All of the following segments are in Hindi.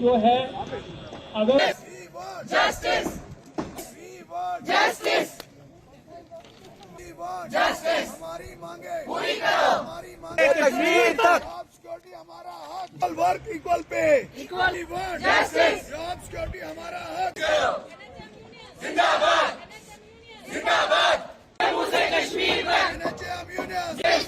जो है अगर Justice! Justice! Justice! हमारी मांगे पूरी करो! हमारी मांगे कश्मीर तक! जॉब सिक्योरिटी हमारा हक, इक्वल वर्क इक्वल पे, Equal work, justice! Job security हमारा हक। जिंदाबाद! जिंदाबाद! जम्मू से कश्मीर तक!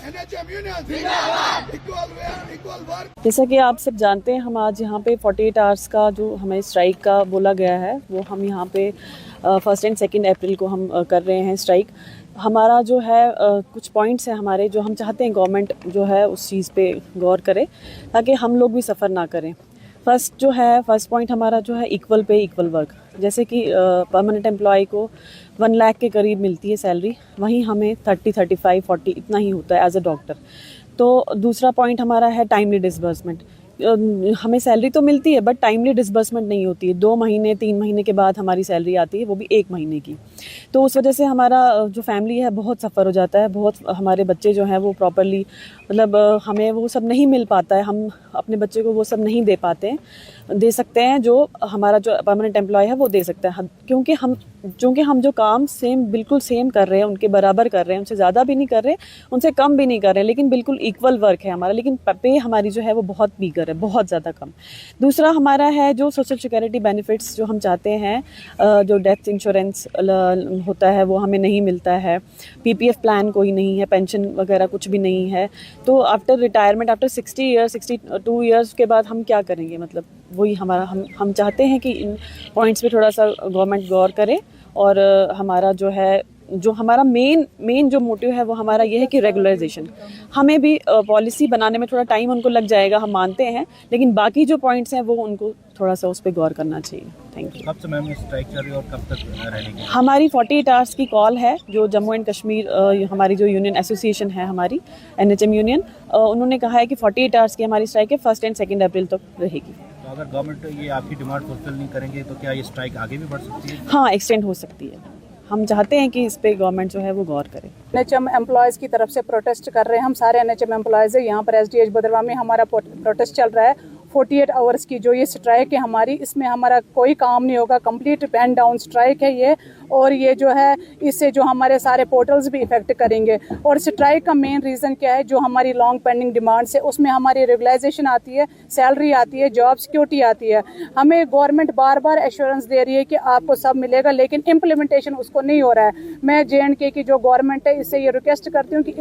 NHM यूनियन जिंदाबाद, इक्वल वर्क। जैसा कि आप सब जानते हैं, हम आज यहाँ पे 48 आवर्स का जो हमें स्ट्राइक का बोला गया है, वो हम यहाँ पे 1 एंड 2 अप्रैल को हम कर रहे हैं स्ट्राइक। हमारा जो है कुछ पॉइंट्स हैं हमारे, जो हम चाहते हैं गवर्नमेंट जो है उस चीज़ पे गौर करे ताकि हम लोग भी सफ़र ना करें। फर्स्ट पॉइंट हमारा जो है इक्वल पे इक्वल वर्क। जैसे कि परमानेंट एम्प्लॉय को 1 लाख के करीब मिलती है सैलरी, वहीं हमें 30, 35, 40 इतना ही होता है एज अ डॉक्टर। तो दूसरा पॉइंट हमारा है टाइमली डिसबर्समेंट। हमें सैलरी तो मिलती है बट टाइमली डिसबर्समेंट नहीं होती है। 2 महीने 3 महीने के बाद हमारी सैलरी आती है, वो भी 1 महीने की। तो उस वजह से हमारा जो फैमिली है बहुत सफ़र हो जाता है। बहुत हमारे बच्चे जो हैं वो प्रॉपरली मतलब हमें वो सब नहीं मिल पाता है, हम अपने बच्चे को वो सब नहीं दे पाते हैं, दे सकते हैं जो हमारा जो परमानेंट एम्प्लॉय है वो दे सकता है। क्योंकि हम जो काम बिल्कुल सेम कर रहे हैं, उनके बराबर कर रहे हैं, उनसे ज़्यादा भी नहीं कर रहे, उनसे कम भी नहीं कर रहे, लेकिन बिल्कुल इक्वल वर्क है हमारा, लेकिन पे हमारी जो है वो बहुत मीगर है, बहुत ज़्यादा कम। दूसरा हमारा है जो सोशल सिक्योरिटी बेनिफिट्स जो हम चाहते हैं, जो डेथ इंश्योरेंस होता है वो हमें नहीं मिलता है, PPF प्लान कोई नहीं है, पेंशन वगैरह कुछ भी नहीं है। तो after retirement, after 60 years 62 years के बाद हम क्या करेंगे? मतलब वही हमारा हम चाहते हैं कि इन पॉइंट्स पे थोड़ा सा गवर्नमेंट गौर करे। और हमारा जो है जो हमारा मेन जो मोटिव है वो हमारा ये है कि रेगुलराइजेशन। हमें भी पॉलिसी बनाने में थोड़ा टाइम उनको लग जाएगा, हम मानते हैं, लेकिन बाकी जो पॉइंट्स हैं वो उनको थोड़ा सा उस पर गौर करना चाहिए। Thank you. कब से मैम स्ट्राइक चल रही है और कब तक रहेगी? हमारी 48 आवर्स की कॉल है, जो जम्मू एंड कश्मीर हमारी जो यूनियन एसोसिएशन है हमारी NHM यूनियन, उन्होंने कहा है कि 48 आवर्स की हमारी स्ट्राइक है, 1 एंड 2 अप्रैल तक रहेगी। तो अगर गवर्नमेंट ये आपकी डिमांड फुलफिल नहीं करेंगे तो क्या ये स्ट्राइक आगे भी बढ़ सकती है? हाँ, एक्सटेंड हो सकती है। हम चाहते हैं कि इस पे गवर्नमेंट जो है वो गौर करे। NHM एम्प्लॉयज़ की तरफ से प्रोटेस्ट कर रहे हैं। हम सारे NHM एम्प्लॉयज़ है यहाँ पर SDH भद्रवाह में हमारा प्रोटेस्ट चल रहा है। 48 आवर्स की जो ये स्ट्राइक है हमारी, इसमें हमारा कोई काम नहीं होगा, कंप्लीट पेन डाउन स्ट्राइक है ये। और ये जो है इससे जो हमारे सारे पोर्टल्स भी इफेक्ट करेंगे। और स्ट्राइक का मेन रीज़न क्या है? जो हमारी लॉन्ग पेंडिंग डिमांड्स है उसमें हमारी रेगुलाइजेशन आती है, सैलरी आती है, जॉब सिक्योरिटी आती है। हमें गवर्नमेंट बार बार एश्योरेंस दे रही है कि आपको सब मिलेगा, लेकिन इम्प्लीमेंटेशन उसको नहीं हो रहा है। मैं JNK की जो गवर्नमेंट है इससे ये रिक्वेस्ट करती हूँ कि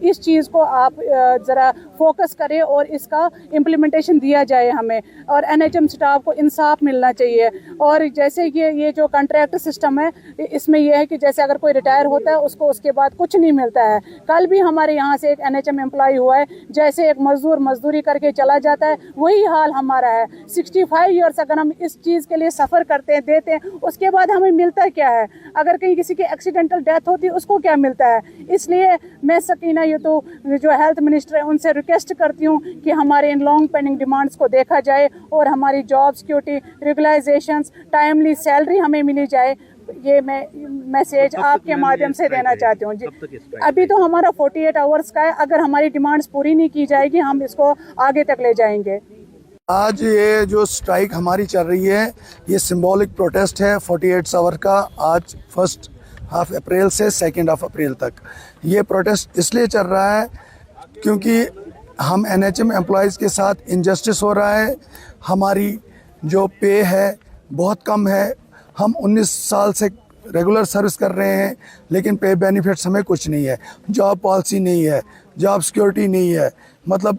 इस चीज़ को आप ज़रा फोकस करें और इसका इम्प्लीमेंटेशन दिया जाए हमें। और NHM स्टाफ को इंसाफ मिलना चाहिए। और जैसे ये जो कॉन्ट्रैक्ट सिस्टम है, इसमें यह है कि जैसे अगर कोई रिटायर होता है उसको उसके बाद कुछ नहीं मिलता है। कल भी हमारे यहाँ से एक NHM एम्प्लॉय हुआ है, जैसे एक मजदूर मजदूरी करके चला जाता है, वही हाल हमारा है। 65 ईयर्स अगर हम इस चीज़ के लिए सफ़र करते हैं, देते हैं, उसके बाद हमें मिलता क्या है? अगर कहीं किसी की एक्सीडेंटल डेथ होती है उसको क्या मिलता है? इसलिए मैं सकीना ये तो जो हेल्थ मिनिस्टर है उनसे रिक्वेस्ट करती हूँ कि हमारे इन लॉन्ग पेंडिंग डिमांड्स को देखा जाए और हमारी जॉब सिक्योरिटी, रेगुलाइजेशंस, टाइमली सैलरी हमें मिली जाए। ये मैं मैसेज आपके माध्यम से देना चाहती हूँ जी। अभी तो हमारा 48 आवर्स का है, अगर हमारी डिमांड्स पूरी नहीं की जाएगी हम इसको आगे तक ले जाएंगे। आज ये जो स्ट्राइक हमारी चल रही है ये सिंबॉलिक प्रोटेस्ट है 48 आवर का। आज 1 अप्रैल से 2 अप्रैल तक ये प्रोटेस्ट इसलिए चल रहा है क्योंकि हम NHM एम्प्लॉयज़ के साथ इनजस्टिस हो रहा है। हमारी जो पे है बहुत कम है। हम 19 साल से रेगुलर सर्विस कर रहे हैं, लेकिन पे बेनिफिट्स हमें कुछ नहीं है, जॉब पॉलिसी नहीं है, जॉब सिक्योरिटी नहीं है। मतलब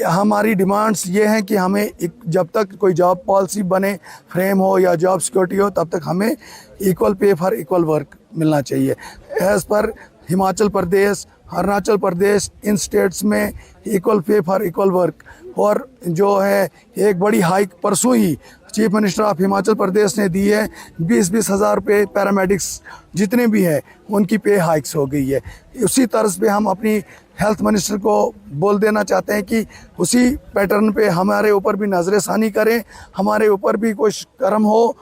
हमारी डिमांड्स ये हैं कि हमें जब तक कोई जॉब पॉलिसी बने, फ्रेम हो या जॉब सिक्योरिटी हो, तब तक हमें equal pay for equal work मिलना चाहिए। एज़ पर हिमाचल प्रदेश, अरुणाचल प्रदेश, इन स्टेट्स में equal pay for equal work. और जो है एक बड़ी हाइक परसों ही chief minister of Himachal Pradesh ने दी है, 20-20 हज़ार रुपये पैरामेडिक्स जितने भी हैं उनकी पे हाइक्स हो गई है। उसी तर्ज पे हम अपनी हेल्थ मिनिस्टर को बोल देना चाहते हैं कि उसी पैटर्न पे हमारे ऊपर भी नज़रसानी करें, हमारे ऊपर भी कुछ कर्म हो,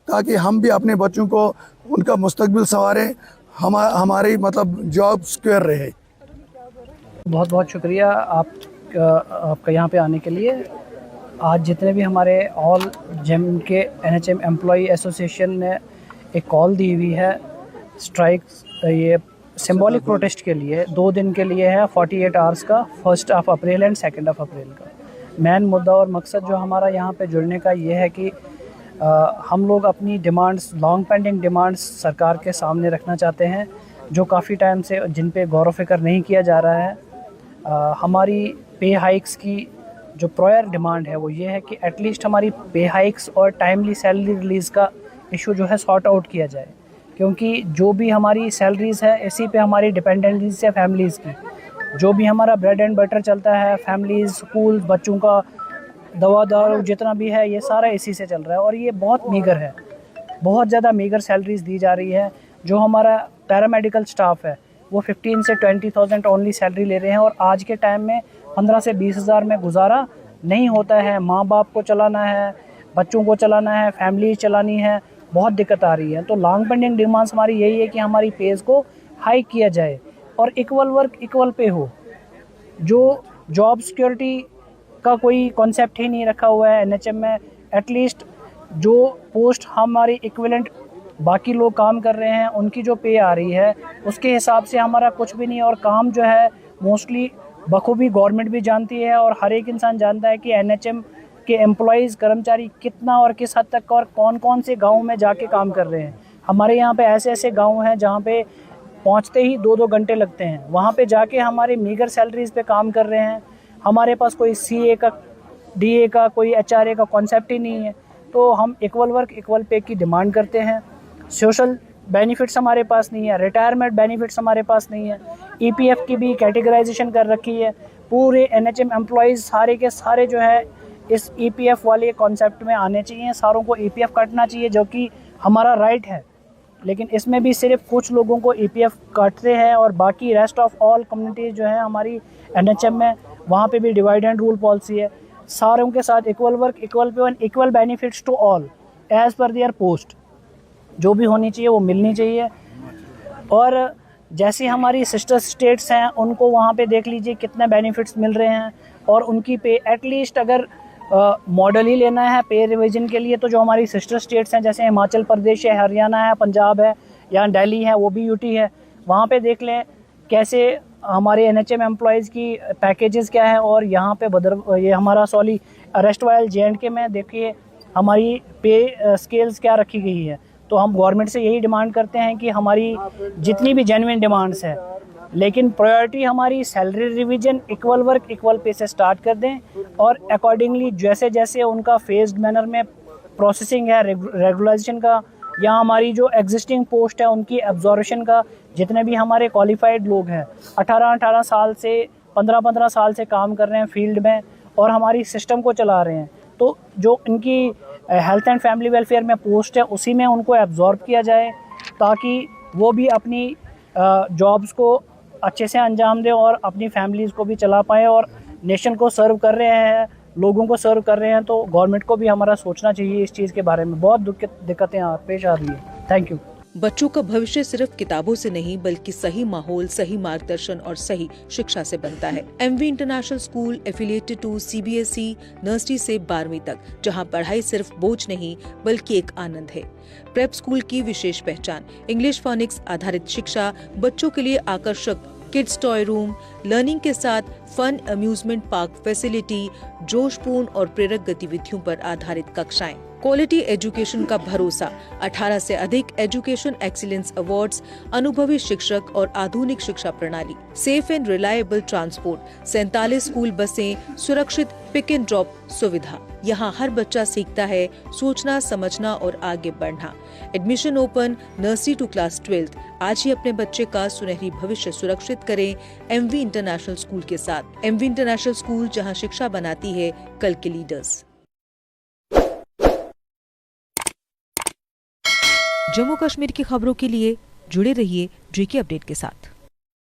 ताकि हम भी अपने बच्चों को उनका मुस्तकबिल संवारें, हमारी मतलब जॉब सिक्योर रहे। बहुत बहुत शुक्रिया आपका यहाँ पे आने के लिए। आज जितने भी हमारे ऑल जिम के एनएचएम एम्प्लॉई एसोसिएशन ने एक कॉल दी हुई है स्ट्राइक, ये सिंबॉलिक प्रोटेस्ट के लिए 2 दिन के लिए है, 48 आवर्स का, 1 अप्रैल एंड 2 अप्रैल का। मेन मुद्दा और मकसद जो हमारा यहाँ पे जुड़ने का ये है कि हम लोग अपनी डिमांड्स, लॉन्ग पेंडिंग डिमांड्स सरकार के सामने रखना चाहते हैं, जो काफ़ी टाइम से जिन पे गौर व फिक्र नहीं किया जा रहा है। हमारी पे हाइक्स की जो प्रायर डिमांड है वो ये है कि एटलीस्ट हमारी पे हाइक्स और टाइमली सैलरी रिलीज़ का इशू जो है सॉर्ट आउट किया जाए, क्योंकि जो भी हमारी सैलरीज़ है इसी पे हमारी डिपेंडेंसीज है फैमिलीज़ की। जो भी हमारा ब्रेड एंड बटर चलता है, फैमिलीज़, स्कूल, बच्चों का दवा दारू जितना भी है ये सारा इसी से चल रहा है, और ये बहुत मीगर है, बहुत ज़्यादा मीगर सैलरीज़ दी जा रही है। जो हमारा पैरामेडिकल स्टाफ है वो 15 से 20,000 ओनली सैलरी ले रहे हैं, और आज के टाइम में 15 से 20 हज़ार में गुजारा नहीं होता है। माँ बाप को चलाना है, बच्चों को चलाना है, फैमिली चलानी है, बहुत दिक्कत आ रही है। तो लॉन्ग पेंडिंग डिमांड्स हमारी यही है कि हमारी पेज को हाई किया जाए और इक्वल वर्क इक्वल पे हो। जो जॉब सिक्योरिटी का कोई कॉन्सेप्ट ही नहीं रखा हुआ है एनएचएम में, एटलीस्ट जो पोस्ट हमारी इक्विवेलेंट बाकी लोग काम कर रहे हैं उनकी जो पे आ रही है उसके हिसाब से हमारा कुछ भी नहीं। और काम जो है मोस्टली बखूबी गवर्नमेंट भी जानती है और हर एक इंसान जानता है कि एनएचएम के एम्प्लॉयज़, कर्मचारी कितना और किस हद तक और कौन कौन से गाँव में जाके काम कर रहे हैं। हमारे यहाँ पे ऐसे ऐसे गाँव हैं जहाँ पे पहुँचते ही 2-2 घंटे लगते हैं, वहाँ पे जाके हमारे मीगर सैलरीज़ पे काम कर रहे हैं। हमारे पास कोई सीए का, डीए का, कोई एचआरए का कॉन्सेप्ट ही नहीं है। तो हम इक्वल वर्क इक्वल पे की डिमांड करते हैं। सोशल बेनिफिट्स हमारे पास नहीं है, रिटायरमेंट बेनिफिट्स हमारे पास नहीं है, ईपीएफ की भी कैटेगराइजेशन कर रखी है। पूरे एनएचएम एम्प्लॉयज़ सारे के सारे जो है इस ईपीएफ वाले कॉन्सेप्ट में आने चाहिए, सारों को ईपीएफ काटना चाहिए जो कि हमारा राइट है। लेकिन इसमें भी सिर्फ कुछ लोगों को ईपीएफ काटते हैं और बाकी रेस्ट ऑफ ऑल कम्युनिटीज़ जो है हमारी एनएचएम में, वहाँ पे भी डिवाइड एंड रूल पॉलिसी है। सारों के साथ equal work equal pay and equal benefits to all as per their post, जो भी होनी चाहिए वो मिलनी चाहिए। और जैसी हमारी सिस्टर स्टेट्स हैं उनको वहाँ पे देख लीजिए कितने बेनिफिट्स मिल रहे हैं, और उनकी पे एटलीस्ट अगर मॉडल ही लेना है पे रिवीजन के लिए तो जो हमारी सिस्टर स्टेट्स हैं जैसे हिमाचल प्रदेश है, हरियाणा है, पंजाब है या दिल्ली है, वो भी यूटी है, वहाँ पे देख लें कैसे हमारे एनएचएम एम्प्लॉयज़ की पैकेजेस क्या है। और यहाँ पे ये हमारा अरेस्ट वाइल जे&के में देखिए हमारी पे स्केल्स क्या रखी गई है। तो हम गवर्नमेंट से यही डिमांड करते हैं कि हमारी जितनी भी जेन्युइन डिमांड्स हैं, लेकिन प्रायोरिटी हमारी salary revision equal work equal पे से स्टार्ट कर दें, और अकॉर्डिंगली जैसे जैसे उनका फेज्ड मैनर में प्रोसेसिंग है रेगुलाइजेशन का, या हमारी जो एग्जिस्टिंग पोस्ट है उनकी एब्जॉर्बेशन का, जितने भी हमारे क्वालिफाइड लोग हैं 18-18 साल से 15-15 साल से काम कर रहे हैं फील्ड में और हमारी सिस्टम को चला रहे हैं, तो जो इनकी हेल्थ एंड फैमिली वेलफेयर में पोस्ट है उसी में उनको एब्जॉर्ब किया जाए, ताकि वो भी अपनी जॉब्स को अच्छे से अंजाम दें और अपनी फैमिलीज़ को भी चला पाएँ और नेशन को सर्व कर रहे हैं, लोगों को सर्व कर रहे हैं। तो गवर्नमेंट को भी हमारा सोचना चाहिए इस चीज़ के बारे में। बहुत दिक्कतें पेश आ रही है। Thank you. बच्चों का भविष्य सिर्फ किताबों से नहीं बल्कि सही माहौल, सही मार्गदर्शन और सही शिक्षा से बनता है। MV international school affiliated to CBSE nursery से 12वीं तक, जहां पढ़ाई सिर्फ बोझ नहीं बल्कि एक आनंद है। प्रेप स्कूल की विशेष पहचान इंग्लिश फोनिक्स आधारित शिक्षा, बच्चों के लिए आकर्षक किड्स टॉय रूम, लर्निंग के साथ फन अम्यूजमेंट पार्क फैसिलिटी, जोशपूर्ण और प्रेरक गतिविधियों पर आधारित कक्षाएं, क्वालिटी एजुकेशन का भरोसा, 18 से अधिक एजुकेशन एक्सीलेंस अवार्ड्स, अनुभवी शिक्षक और आधुनिक शिक्षा प्रणाली, safe and reliable transport, 47 school बसें, सुरक्षित पिक एंड ड्रॉप सुविधा। यहाँ हर बच्चा सीखता है सोचना, समझना और आगे बढ़ना। Admission open nursery to class 12। आज ही अपने बच्चे का सुनहरी भविष्य सुरक्षित करें एमवी इंटरनेशनल स्कूल के साथ। एमवी इंटरनेशनल स्कूल, जहाँ शिक्षा बनाती है कल के लीडर्स। जम्मू कश्मीर की खबरों के लिए जुड़े रहिए जेके अपडेट के साथ।